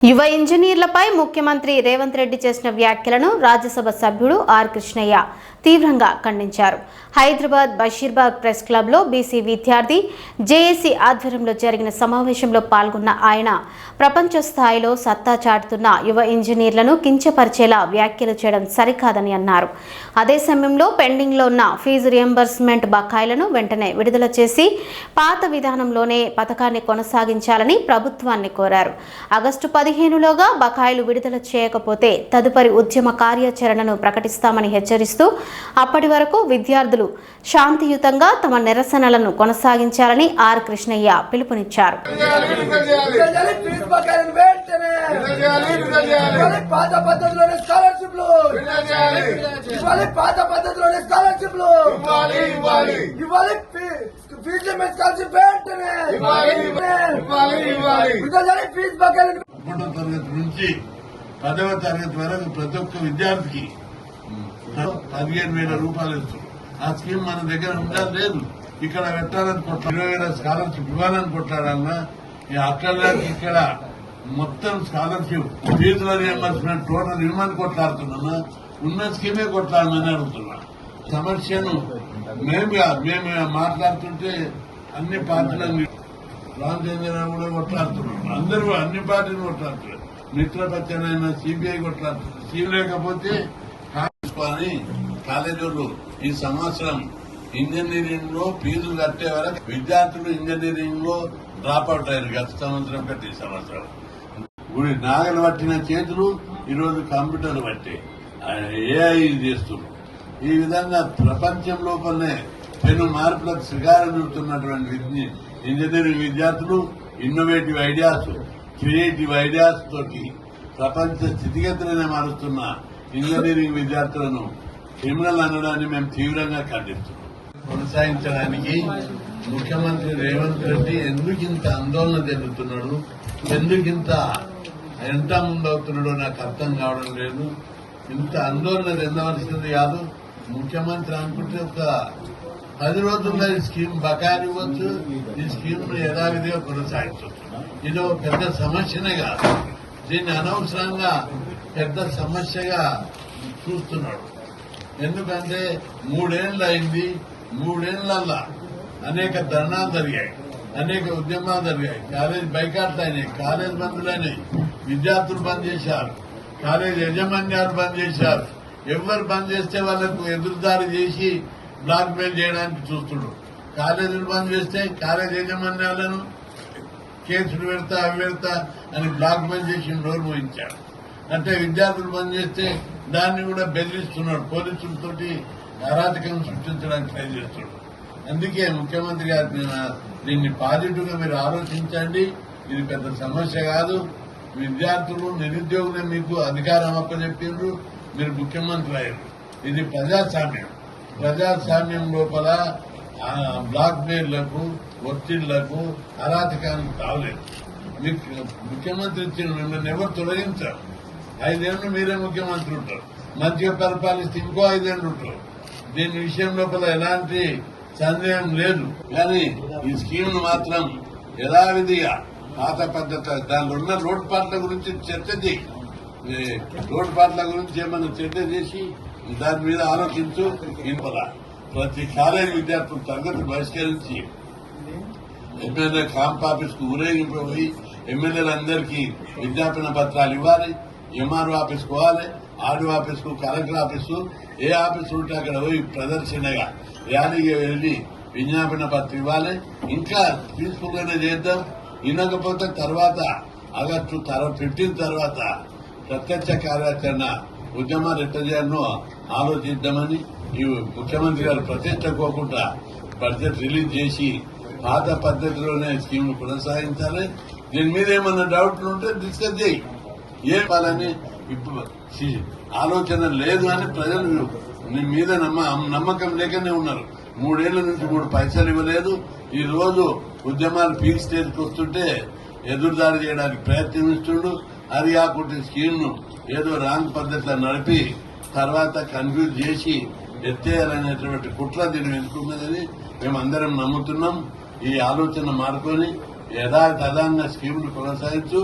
యువ ఇంజనీర్లపై ముఖ్యమంత్రి రేవంత్ రెడ్డి చేసిన వ్యాఖ్యలను రాజ్యసభ సభ్యుడు ఆర్ కృష్ణయ్య తీవ్రంగా ఖండించారు. హైదరాబాద్ బషీర్బాగ్ ప్రెస్ క్లబ్లో బీసీ విద్యార్థి జేఏసీ ఆధ్వర్యంలో జరిగిన సమావేశంలో పాల్గొన్న ఆయన ప్రపంచ స్థాయిలో సత్తా చాటుతున్న యువ ఇంజనీర్లను కించపరిచేలా వ్యాఖ్యలు చేయడం సరికాదని అన్నారు. అదే సమయంలో పెండింగ్లో ఉన్న ఫీజు రియంబర్స్మెంట్ బకాయిలను వెంటనే విడుదల చేసి పాత విధానంలోనే పథకాన్ని కొనసాగించాలని ప్రభుత్వాన్ని కోరారు. ఆగస్టు 15లోగా బకాయిలు విడుదల చేయకపోతే తదుపరి ఉద్యమ కార్యాచరణను ప్రకటిస్తామని హెచ్చరిస్తూ అప్పటి వరకు విద్యార్థులు శాంతియుతంగా తమ నిరసనలను కొనసాగించాలని ఆర్ కృష్ణయ్య పిలుపునిచ్చారు. ఒకటో తరగతి నుంచి 10వ తరగతి వరకు ప్రతి ఒక్క విద్యార్థికి 15,000 రూపాయలు ఇస్తారు. ఆ స్కీమ్ మన దగ్గర ఉందా లేదు. ఇక్కడ పెట్టాలని 20,000 స్కాలర్షిప్ ఇవ్వాలని కొట్లాడాలన్నా అక్కడ ఇక్కడ మొత్తం స్కాలర్షిప్ ఫీజుల రియంబర్స్మెంట్ టోటల్ ఇవ్వమని కొట్లాడుతున్నా. ఉన్న స్కీమే కొట్లాడమని అడుగుతున్నా. సమస్యను మేము మాట్లాడుతుంటే అన్ని పార్టీలను రామచంద్ర కూడా కొట్లాడుతున్నాం. అందరూ అన్ని పార్టీలు కొట్లాడుతున్నారు. మిత్రపక్షనైనా సిబిఐ కొట్లాడుతున్నారు. సీల్ లేకపోతే కాని కాలేజీలు ఈ సంవత్సరం ఇంజనీరింగ్ లో ఫీజులు కట్టే వరకు విద్యార్థులు ఇంజనీరింగ్ లో డ్రాప్ అవుట్ అయ్యారు. గత సంవత్సరం కంటే ఈ సంవత్సరం నాగలు పట్టిన చేతులు ఈరోజు కంప్యూటర్లు పట్టి ఏఐ చేస్తున్నారు. ఈ విధంగా ప్రపంచం లోపలనే పెను మార్పులకు శ్రీకారం చుడుతున్నటువంటి ఇంజనీరింగ్ విద్యార్థులు ఇన్నోవేటివ్ ఐడియాస్, క్రియేటివ్ ఐడియాస్ తోటి ప్రపంచ స్థితిగతులనే మారుస్తున్న ఇంజనీరింగ్ విద్యార్థులను క్రిమినల్ అనడాన్ని మేము తీవ్రంగా ఖండిస్తున్నాం. కొనసాగించడానికి ముఖ్యమంత్రి రేవంత్ రెడ్డి ఎందుకింత ఆందోళన చెందుతున్నాడు, ఎందుకింత ఎంత ముందవుతున్నాడో నాకు అర్థం కావడం లేదు. ఇంత ఆందోళన చెందవలసింది కాదు. ముఖ్యమంత్రి అనుకుంటే ఒక 10 రోజుల్లో ఈ స్కీమ్ బకాయిలు ఇవ్వచ్చు, ఈ స్కీమ్ ను యథావిధిగా కొనసాగించవచ్చు. ఇది ఒక పెద్ద సమస్యనే కాదు. దీన్ని అనవసరంగా పెద్ద సమస్యగా చూస్తున్నాడు. ఎందుకంటే 3 ఏళ్లు అయింది. 3 ఏళ్లల్లా అనేక ధర్నాలు జరిగాయి, అనేక ఉద్యమాలు జరిగాయి, కాలేజ్ బైకాట్లు అయినాయి, కాలేజ్ బంధులైనాయి, విద్యార్థులు బంద్ చేశారు, కాలేజ్ యాజమాన్యాలు బంద్ చేశారు. ఎవరు బంద్ చేస్తే వాళ్లకు ఎదురుదారి చేసి బ్లాక్ మెయిల్ చేయడానికి చూస్తున్నాడు. కాలేజీలు బంద్ చేస్తే కాలేజ్ యాజమాన్యాలను కేసులు పెడతా అవి పెడతా అని బ్లాక్ మెయిల్ చేసి నోరు మోయించాడు. అంటే విద్యార్థులు బంద్ చేస్తే దాన్ని కూడా బెదిరిస్తున్నాడు. పోలీసులతోటి అరాచకం సృష్టించడానికి ట్రై చేస్తున్నాడు. అందుకే ముఖ్యమంత్రి గారు దీన్ని పాజిటివ్ గా మీరు ఆలోచించండి. ఇది పెద్ద సమస్య కాదు. విద్యార్థులు నిరుద్యోగులే మీకు అధికారం అప్పచెప్పిండ్రు, మీరు ముఖ్యమంత్రి అయ్యారు. ఇది ప్రజాస్వామ్యం. ప్రజాస్వామ్యం లోపల బ్లాక్ మెయిల్లకు, ఒత్తిళ్లకు, అరాచకానికి తావలేదు. ముఖ్యమంత్రి ఇచ్చిన మిమ్మల్ని ఎవరు తొలగించారు. 5 ఏళ్లు మీరే ముఖ్యమంత్రి ఉంటారు. మంచిగా పరిపాలిస్తే ఇంకో 5 ఏళ్లు ఉంటారు. దీని విషయం లోపల ఎలాంటి సందేహం లేదు. కానీ ఈ స్కీమ్ ను మాత్రం యథావిధిగా పాత పద్ధతి దానిలో ఉన్న లోటుపాట్ల గురించి చర్చ చేయి. లోటుపాట్ల గురించి ఏమన్నా చర్చ చేసి దాని మీద ఆలోచించు. ఇన్పల ప్రతి కాలేజీ విద్యార్థులు తరగతి బహిష్కరించి ఎమ్మెల్యే క్యాంప్ ఆఫీస్ కు ఊరేగింపు పోయి ఎమ్మెల్యేలందరికీ విజ్ఞాపన పత్రాలు ఇవ్వాలి. ఎంఆర్ఓ ఆఫీస్ పోవాలి, ఆర్డీఓ ఆఫీస్ కు, కలెక్టర్ ఆఫీసు, ఏ ఆఫీసు ఉంటే అక్కడ పోయి ప్రదర్శనగా ర్యాలీగా వెళ్లి విజ్ఞాపన పత్రం ఇవ్వాలి. ఇంకా పీస్ఫుల్ గానే చేద్దాం. వినకపోతే తర్వాత ఆగస్టు 15 తర్వాత ప్రత్యక్ష కార్యాచరణ ఉద్యమాలు ఎట్లా చేయాలనో ఆలోచిద్దామని ఈ ముఖ్యమంత్రి గారు ప్రతిష్టకోకుండా బడ్జెట్ రిలీజ్ చేసి పాత పద్ధతిలోనే స్కీమ్ కొనసాగించాలి. దీని మీద ఏమన్నా డౌట్లు ఉంటే డిస్కస్ చేయి. ఏం కాదని ఇప్పుడు ఆలోచన లేదు అని ప్రజలు నీ మీద నమ్మకం లేకనే ఉన్నారు. 3 ఏళ్ల నుంచి 3 పైసలు ఇవ్వలేదు. ఈ రోజు ఉద్యమాలు పీక్ స్టేజ్కి వస్తుంటే ఎదురుదాడి చేయడానికి ప్రయత్నిస్తుండు. అది కాకుండా స్కీమ్ ను ఏదో రాంగ్ పద్ధతిలో నడిపి తర్వాత కన్ఫ్యూజ్ చేసి ఎత్తేయాలనేటువంటి కుట్ర దీన్ని వెనుకున్నదని మేమందరం నమ్ముతున్నాం. ఈ ఆలోచన మార్కొని యథాతథంగా స్కీమ్ ను కొనసాగించు.